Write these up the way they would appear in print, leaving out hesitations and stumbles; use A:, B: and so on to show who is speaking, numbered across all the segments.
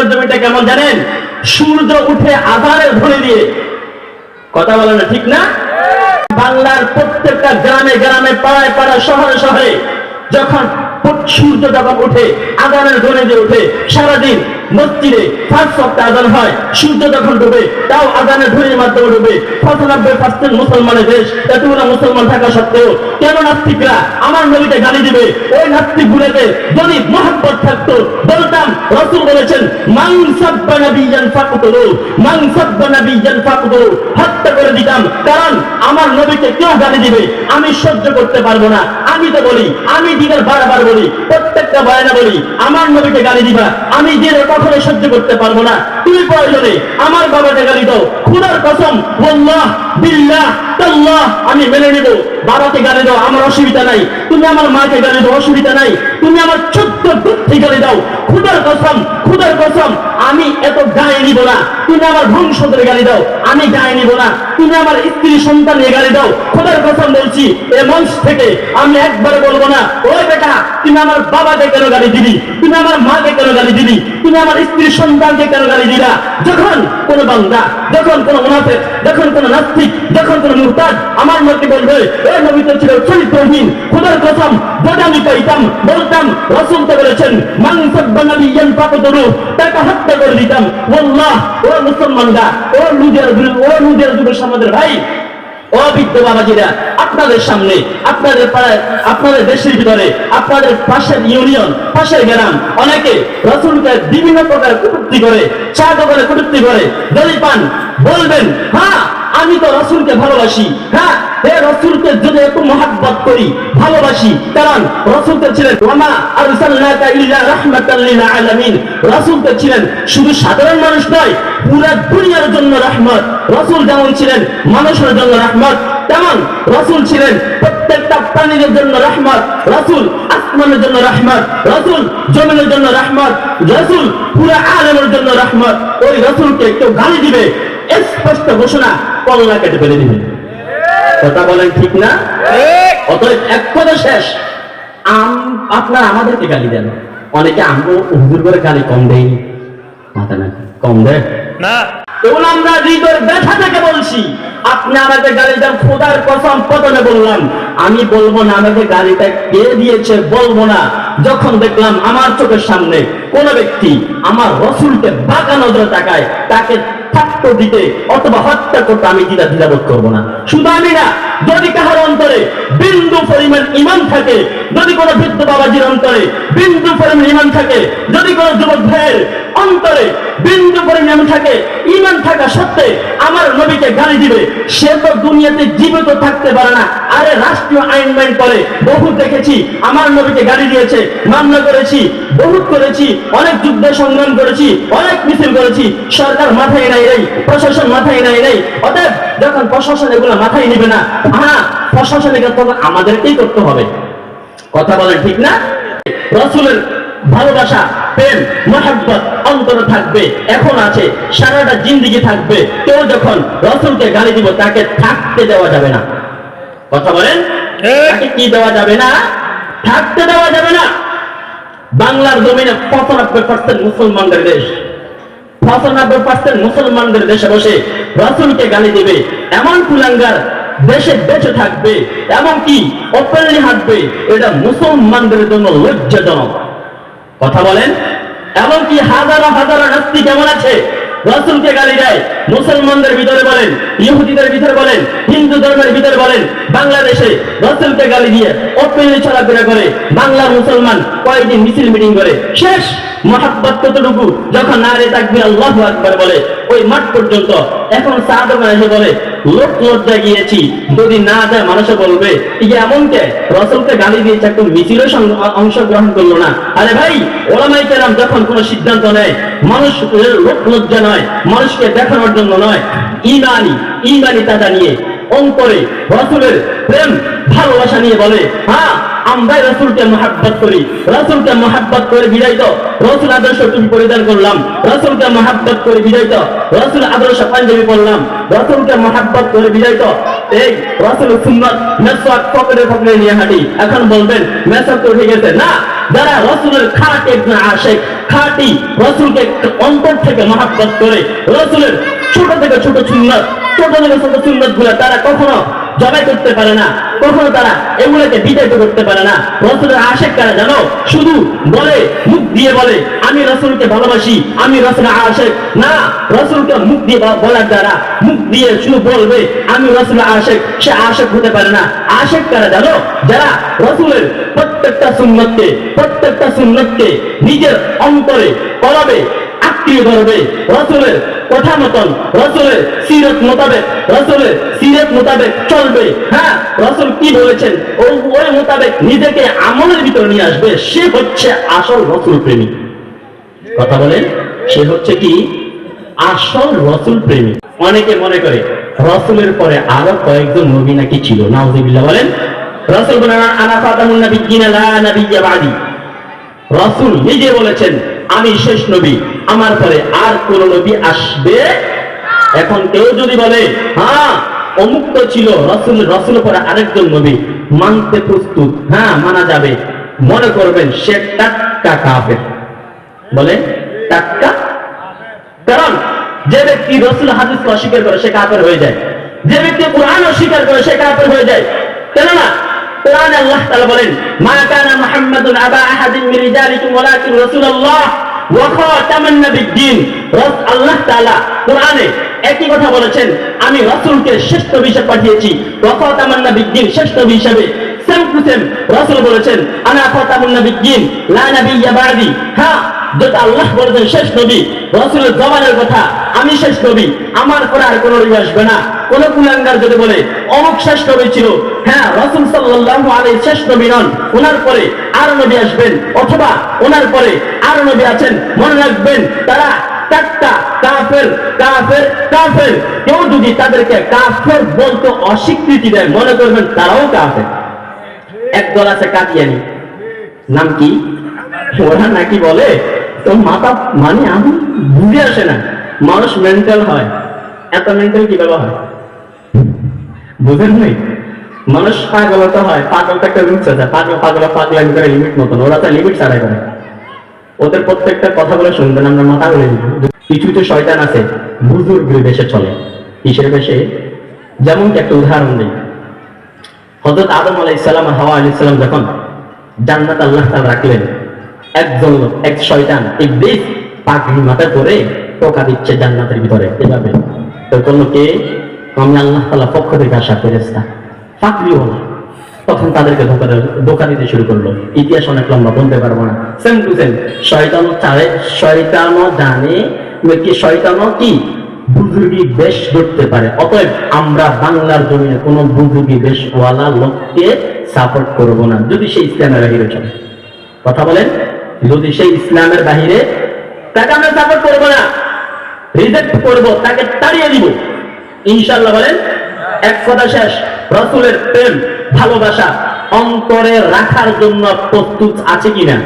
A: বাংলার জমিটা কেমন জানেন? সূর্য উঠে আজানের ধ্বনি দিয়ে। কথা বলে না, ঠিক না? বাংলার প্রত্যেকটা গ্রামে গ্রামে, পাড়ায় পাড়ায়, শহরে শহরে যখন সূর্য যখন উঠে আজানের ধ্বনি দিয়ে উঠে, সারাদিন মসজিদে 5 সপ্তাহ আজান হয়। সূর্য যখন ডুবে তাও আজানের ধ্বনির মাধ্যমে ডুবে। 95% মুসলমানের দেশ, এতগুলো মুসলমান থাকা সত্ত্বেও কেন নাস্তিকরা আমার নবীকে গালি দিবে? ওই নাস্তিক গুলোকে যদি মহব্বত থাকতো বলতাম, রাসূল বলেছেন মান সাব্বা নাবিয়ান ফাকতুলু, মান সাব্বা নাবিয়ান ফাকতুলু, হত্যা করে দিতাম। কারণ আমার নবীকে কেউ গালি দিবে আমি সহ্য করতে পারবো না। আমি তো বলি, আমি দিনের বারবার বলি, প্রত্যেকটা বয়ানে বলি, আমার নবীকে গালি দিবা আমি দিনের কখনো সহ্য করতে পারবো না। তুমি প্রয়োজনে আমার বাবাকে গালি দাও, খোদার কসম, ওয়াল্লাহ বিল্লাহ তাল্লাহ আমি মেনে নেব। বাবাকে গালি দাও আমার অসুবিধা নাই, তুমি আমার মাকে গালি দাও অসুবিধা নাই, তুমি আমার 14 পুত্রকে গালি দাও, খোদার কসম, খোদার কসম আমি এত গায়ে নিব না। তুমি আমার বংশধরে গালি দাও আমি গায়ে নিব না। তুমি আমার স্ত্রী সন্তানকে গালি দাও, খোদার কসম বলছি এই মঞ্চ থেকে আমি একবারে বলবো না, ওই বেটা তুমি আমার বাবাকে কেন গালি দিবি, তুমি আমার মাকে কেন গালি দিবি, তুমি আমার স্ত্রী সন্তানকে কেন গালি দিলা? যখন কোন বান্দা, যখন কোন মুনাফিক, যখন কোন নাস্তিক, যখন কোন মুরতাদ আমার নবী বলবে এই নবী তো ছিল চরিত্রহীন, খোদার কসম যদি আমি পাইতাম বলতাম রাসূল তো বলেছেন মান সাব্বা নাবিয়ান ফাকতুলু, তাকে হত্যা করে দিতাম। ওয়াল্লাহ ও মুসলমানরা, ও লুজের যুগের সমাজের ভাই, ও বিদ্য বাবাজিরা, আপনাদের সামনে, আপনাদের পাড়ায়, আপনাদের দেশের ভিতরে, আপনাদের পাশের ইউনিয়ন, পাশের গ্রাম অনেকে রাসূলকে বিভিন্ন প্রকার কটূক্তি করে, চা দোকানে কটূক্তি করে। যদি পান বলবেন হ্যাঁ আমি তো রাসূলকে ভালোবাসি, হ্যাঁ রাসূলকে যদি একটু মহব্বত করি, ভালোবাসি, কারণ রাসূল তো ছিলেন ওয়ামা আরসালনাকা ইল্লা রাহমাতাল লিল আলামিন, রাসূল তো ছিলেন শুধু সাধারণ মানুষ নয়, পুরো দুনিয়ার জন্য রহমত। রাসূল যেমন ছিলেন মানুষের জন্য রহমত, তেমন রাসূল ছিলেন প্রত্যেকটা প্রাণীর জন্য রহমত। রাসূল আসমানের জন্য রহমত, রাসূল জমিনের জন্য রহমত, রাসূল পুরো আলামের জন্য রহমত। ওই রাসূলকে কেউ গালি দিবে স্পষ্ট ঘোষণা, কল্লা কেটে ফেলে দিবে। কথা বলেন ঠিক না? অতএব এক কথা শেষ, আপনারা আমাদেরকে গালি দেন, অনেকে আমগো হুজুর করে গালি কম দেই, মাথা না কম দেয় না, এবং আমরা হৃদয়ের ব্যথা থেকে বলছি আপনি আমাকে গালি দেন, খোদার কসম প্রথমে বললাম আমি বলবো না আমাকে গালিটা কে দিয়েছে, বলবো না। যখন দেখলাম আমার চোখের সামনে কোন ব্যক্তি আমার রাসূলকে বাঁকা নজরে তাকায়, তাকে থাপ্পড় দিতে অথবা হত্যা করতে আমি দ্বিধাবোধ করবো না। শুধু আমি না, যদি কাহার অন্তরে বিন্দু পরিমাণ ঈমান থাকে, যদি কোনো বৃদ্ধ বাবাজির অন্তরে বিন্দু পরিমাণ ঈমান থাকে, যদি কোনো যুবক ভাইয়ের অন্তরে বিন্দু পরিমাণ থাকে, ঈমান থাকা সত্ত্বে আমার নবীকে গালি দিবে, সে তো দুনিয়াতে জীবিত থাকতে পারে না। আরে রাষ্ট্রীয় আইন মাইন করে বহু দেখেছি, আমার নবীকে গালি দিয়েছে, মামলা করেছি, বহুত করেছি, অনেক যুদ্ধ সংগ্রাম করেছি, অনেক মিছিল করেছি, সরকার মাথায় নাই নেই, প্রশাসন মাথায় নাই নেই। অতএব যখন প্রশাসন এগুলো মাথায় নিবে না, হ্যাঁ প্রশাসনের তখন আমাদেরকেই করতে হবে। কথা বলেন ঠিক না? রাসূলের ভালোবাসা, প্রেম, মহব্বত অন্তরে থাকবে, এখন আছে, সারাটা জিন্দেগি থাকবে। কেউ যখন রাসূলকে গালি দিব তাকে থাকতে দেওয়া যাবে না। কথা বলেন, তাকে কি দেওয়া যাবে না? থাকতে দেওয়া যাবে না। বাংলার জমিনে 95% মুসলমানদের দেশ, 95% মুসলমানদের দেশে বসে রাসূলকে গালি দিবে এমন কুলাঙ্গার দেশে বেঁচে থাকবে, এমনকি ওপেনলি হাঁটবে, এটা মুসলমানদের জন্য লজ্জাজনক। কথা বলেন, এমনকি হাজারো হাজারো নাস্তিক কেমন আছে রাসূলকে গালি দেয়, মুসলমানদের ভিতরে বলেন, ইহুদিদের ভিতরে বলেন, হিন্দু ধর্মের ভিতরে বলেন, বাংলাদেশে রাসূলকে গালি দিয়ে ওপেনলি চলাফেরা করে। বাংলার মুসলমান কয়েকদিন মিছিল মিটিং করে শেষ। মহব্বত কতটুকু? যখন নারে তাকবীর আল্লাহু আকবার বলে ওই মাঠ পর্যন্ত। এখন সাহাবারা এসে বলে লোক লজ্জা গিয়েছি, যদি না যায় মানুষে বলবে যে এমন কে রাসূলকে গালি দিয়েছে, একটু মিছিলের অংশগ্রহণ করলো না। আরে ভাই, ওলামায়ে কেরাম যখন কোনো সিদ্ধান্ত নেয় মানুষ লোক লজ্জা নয়, মানুষকে দেখানোর জন্য নয়, ইমানি তাজা নিয়ে অন্তরে রাসূলের প্রেম ভালোবাসা নিয়ে বলে হ্যাঁ আমরা রাসূলকে মহব্বত করি, রাসূলকে মহব্বত করে বিদায় তো রাসূল আদর্শ টুপি পরিধান করলাম, রাসূলকে মহব্বত করে বিদায় তো রাসূল আদর্শ পাঞ্জাবি পরলাম, রাসূলকে মহব্বত করে বিদায় তো এই রাসূলের সুন্নাত মেসওয়াক পকেটে নিয়ে হাঁটি, এখন বলবেন মেসওয়াক তো উঠে গেছে। না, যারা রাসূলের খাঁটি একজন আশিক, খাঁটি রাসূলকে অন্তর থেকে মহব্বত করে, রাসূলের ছোট থেকে ছোট সুন্নাত গুলো তারা কখনো জবাই করতে পারে না, কখনো তারা এগুলোকে বিতাড়িত করতে পারে না। রাসূলের আশিক কারা জানো? শুধু বলে, মুখ দিয়ে বলে আমি রাসূলকে ভালোবাসি, আমি রাসূলের আশিক। না, রাসূলকে মুখ দিয়ে বলার দ্বারা, মুখ দিয়ে শুধু বলবে আমি রাসূলের আশিক, সে আশিক হতে পারে না। আশিক কারা জানো? যারা রাসূলের প্রত্যেকটা সুন্নতকে নিজের অন্তরে কলবে আঁকড়িয়ে ধরবে, রাসূলের কথা মতন, রাসূলের সিরাত মোতাবেক চলবে। হ্যাঁ, রাসূল কি বলেছেন ওই মোতাবেক নিজেকে আমলের ভিতরে নিয়ে আসবে, সে হচ্ছে আসল রাসূল প্রেমী। কথা বলেন, সে হচ্ছে কি আসল রাসূল প্রেমী। অনেকে মনে করে রাসূলের পরে আরো কয়েকজন নবী নাকি ছিল, নাউযুবিল্লাহ। বলেন, রাসূল বলেন আনা ফাতামুন নাবিয়্যিনা লা নাবিয়্যা বাদি। রাসূল নিজে বলেছেন আমি শেষ নবী, আমার পরে আর কোন নবী আসবে। এখন কেউ যদি বলে হ্যাঁ অমুক তো ছিল, রাসূলের পরে আরেকজন নবী, মানতে প্রস্তুত, হ্যাঁ মানা যাবে, মনে করবেন সে টাটকা কাফের। বলে টাটকা, কারণ যে ব্যক্তি রাসূল হাদিসকে অস্বীকার করে সে কাফের হয়ে যায়, যে ব্যক্তি কোরআন অস্বীকার করে সে কাফের হয়ে যায়। কেননা কোরআনে আল্লাহ তাআলা বলেন মা কানা মুহাম্মাদুন আবা আহাদিন মিন রিজালিকুম ওয়ালাকিন রাসূলুল্লাহ ওয়া খাতামান নাবিয়্যিন। আল্লাহ তাআলা কোরআনে একই কথা বলেছেন, আমি রাসূলকে শ্রেষ্ঠ হিসেবে পাঠিয়েছি, ওয়া খাতামান নাবিয়্যিন, শ্রেষ্ঠ হিসেবে। সেম টু সেম রাসূল বলেছেন আনা খাতামুন নাবিয়্যিন লা নাবিয়্যা বাদি। হ্যাঁ, যেটা আল্লাহ বলেছেন শেষ নবী, রাসূলের জবানের কথা আমি শেষ নবী, আমার পরে আর কোনো নবী আসবে না। কোন কুলাঙ্গার যদি বলে অমুক শেষ নবী ছিল, হ্যাঁ রাসূল সাল্লাল্লাহু আলাইহি শেষ নবী নন, ওনার পরে আর নবী আসবেন, অথবা ওনার পরে আর নবী আছেন, মনে রাখবেন তারা টাটকা কাফের। কেউ যদি তাদেরকে কাফের বলতে অস্বীকৃতি দেয়, মনে করবেন তারাও কাফের। একদল আছে কাদিয়ানী, নাম কি, ওরা নাকি বলে তো মাথা মানে আমি বুঝে আসে না, মানুষ মেন্টাল হয়। এত মেন্টাল কিভাবে হয় বুঝেন নাই? মানুষ পাগলতা হয়, পাগল একটা রুলস আছে, পাগলামি করে লিমিট মতন, ওরা তো লিমিট ছাড়াই করে। ওদের প্রত্যেকটা কথা বলে শুনবেন আমরা মাথা বলে দিব। কিছু তো শয়তান আছে বুজুর্গের বেশে চলে, কিসের বেশে? যেমন একটা উদাহরণ দিই, হযরত আদম আলাইহিস সালাম আর হাওয়া আলাইহিস সালাম যখন জান্নাত আল্লাহ তাআলা রাখলেন, একজন লোক, এক শয়তান ইবলিস পাগড়ি মাথায় পরে টোকা দিচ্ছে জান্নাতের ভিতরে, এভাবে। তো কোন কে? আমি আল্লাহ তাআলার পক্ষ থেকে আসা ফেরেশতা, পাগড়ি হলো। তখন তাদেরকে ধোঁকা দিতে শুরু করলো। ইতিহাস অনেক লম্বা, বলতে পারবো না। সেম টু সেম শয়তানও জানে কি, শয়তানও কি বুজুর্গি বেশ ধরতে পারে। অতএব আমরা বাংলার জমিনে কোন বুজুর্গি বেশ ওয়ালা লোককে সাপোর্ট করব না, যদি সে ইসলামের বাহিরে চলে। কথা বলেন, যদি সেই ইসলামের বাহিরে, তাকে আমরা সাপোর্ট করবো না, রিজেক্ট করবো, তাকে তাড়িয়ে দিব ইনশাআল্লাহ। বলেন, এক কথা শেষ। রাসূলের প্রেম ভালোবাসা অন্তরে রাখার জন্য প্রস্তুত আছে কিনা?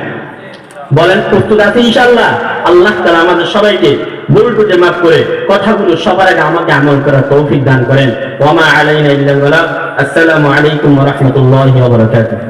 A: বলেন, প্রস্তুত আছে ইনশাআল্লাহ। আল্লাহ তাআলা আমাদের সবাইকে ভুল টুটে মাফ করে কথাগুলো সবার আগে আমাকে আমল করার তৌফিক দান করেন। ওয়া মা আলাইনা ইল্লাল বালাগ। আসসালামু আলাইকুম ওয়া রাহমাতুল্লাহি ওয়া বারাকাতুহু।